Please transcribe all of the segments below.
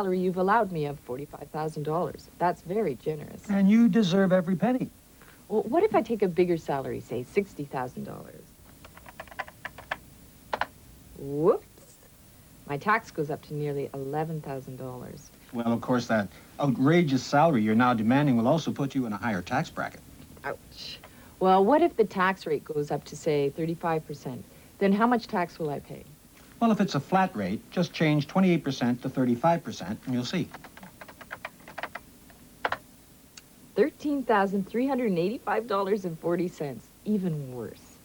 salary you've allowed me of $45,000. That's very generous. And you deserve every penny. Well, what if I take a bigger salary, say $60,000? Whoops. My tax goes up to nearly $11,000. Well, of course, that outrageous salary you're now demanding will also put you in a higher tax bracket. Ouch. Well, what if the tax rate goes up to, say, 35%? Then how much tax will I pay? Well, if it's a flat rate, just change 28% to 35%, and you'll see. $13,385.40. Even worse.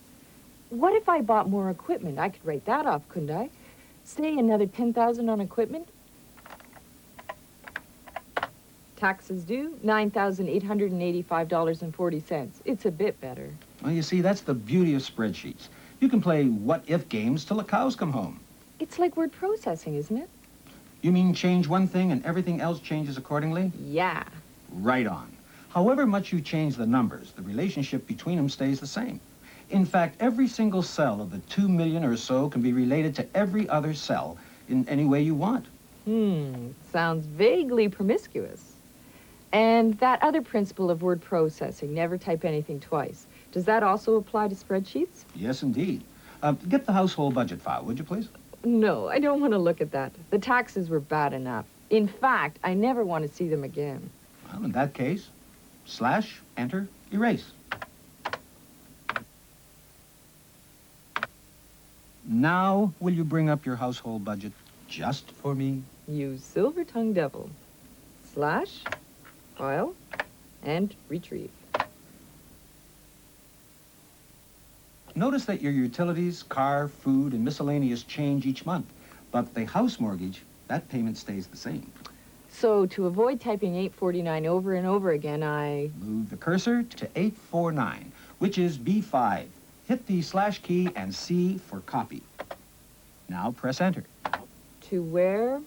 What if I bought more equipment? I could write that off, couldn't I? Say another $10,000 on equipment. Taxes due, $9,885.40. It's a bit better. Well, you see, that's the beauty of spreadsheets. You can play what-if games till the cows come home. It's like word processing, isn't it? You mean change one thing and everything else changes accordingly? Yeah. Right on. However much you change the numbers, the relationship between them stays the same. In fact, every single cell of the 2 million or so can be related to every other cell in any way you want. Sounds vaguely promiscuous. And that other principle of word processing, never type anything twice, does that also apply to spreadsheets? Yes, indeed. Get the household budget file, would you please? No, I don't want to look at that. The taxes were bad enough. In fact, I never want to see them again. Well, in that case, slash, enter, erase. Now, will you bring up your household budget just for me? You silver-tongued devil. Slash, file, and retrieve. Notice that your utilities, car, food, and miscellaneous change each month, but the house mortgage, that payment stays the same. So to avoid typing 849 over and over again, I... Move the cursor to 849, which is B5. Hit the slash key and C for copy. Now press enter. To where?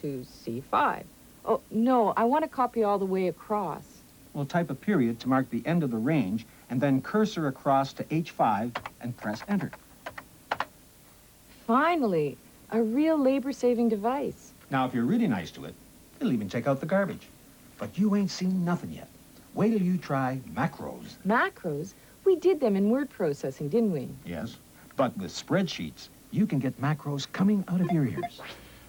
To C5. Oh, no, I want to copy all the way across. We'll type a period to mark the end of the range, and then cursor across to H5 and press enter. Finally, a real labor-saving device. Now, if you're really nice to it, it'll even take out the garbage. But you ain't seen nothing yet. Wait till you try macros. Macros? We did them in word processing, didn't we? Yes, but with spreadsheets, you can get macros coming out of your ears.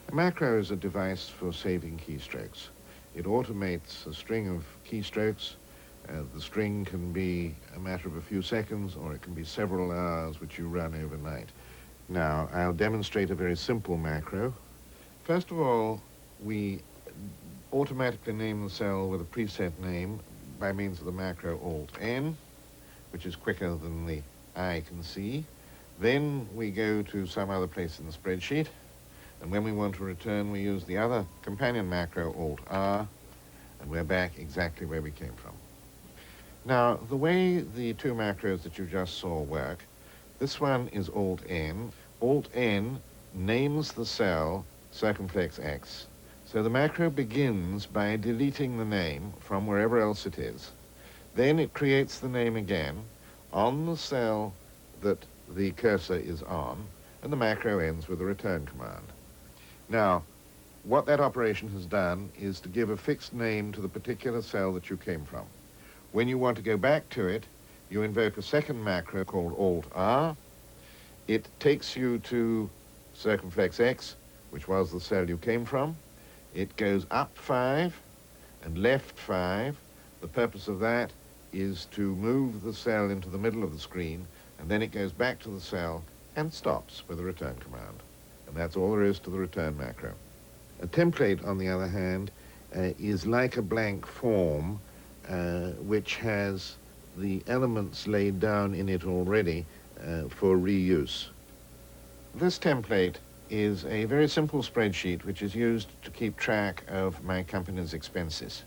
A macro is a device for saving keystrokes. It automates a string of keystrokes. The string can be a matter of a few seconds, or it can be several hours, which you run overnight. Now, I'll demonstrate a very simple macro. First of all, we automatically name the cell with a preset name by means of the macro Alt-N, which is quicker than the eye can see. Then we go to some other place in the spreadsheet, and when we want to return, we use the other companion macro Alt-R, and we're back exactly where we came from. Now, the way the two macros that you just saw work, this one is Alt-N. Alt-N names the cell circumflex X. So the macro begins by deleting the name from wherever else it is. Then it creates the name again on the cell that the cursor is on, and the macro ends with a return command. Now, what that operation has done is to give a fixed name to the particular cell that you came from. When you want to go back to it, you invoke a second macro called Alt-R. It takes you to circumflex X, which was the cell you came from. It goes up 5 and left 5. The purpose of that is to move the cell into the middle of the screen, and then it goes back to the cell and stops with a return command. And that's all there is to the return macro. A template, on the other hand, is like a blank form which has the elements laid down in it already for reuse. This template is a very simple spreadsheet which is used to keep track of my company's expenses.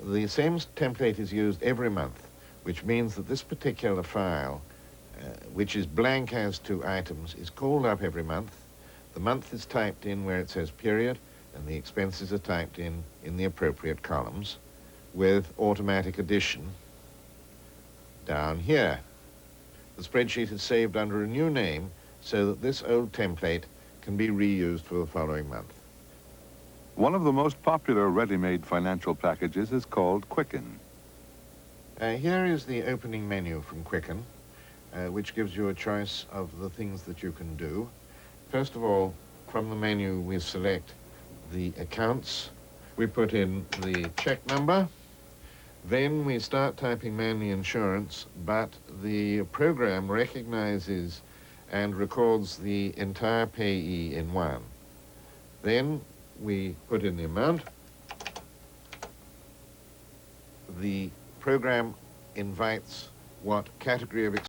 The same template is used every month, which means that this particular file, which is blank as to items, is called up every month. The month is typed in where it says period, and the expenses are typed in the appropriate columns with automatic addition down here. The spreadsheet is saved under a new name so that this old template can be reused for the following month. One of the most popular ready-made financial packages is called Quicken. Here is the opening menu from Quicken, which gives you a choice of the things that you can do. First of all, from the menu, we select the accounts. We put in the check number. Then we start typing manually insurance, but the program recognizes and records the entire payee in one. Then we put in the amount. The program invites what category of expense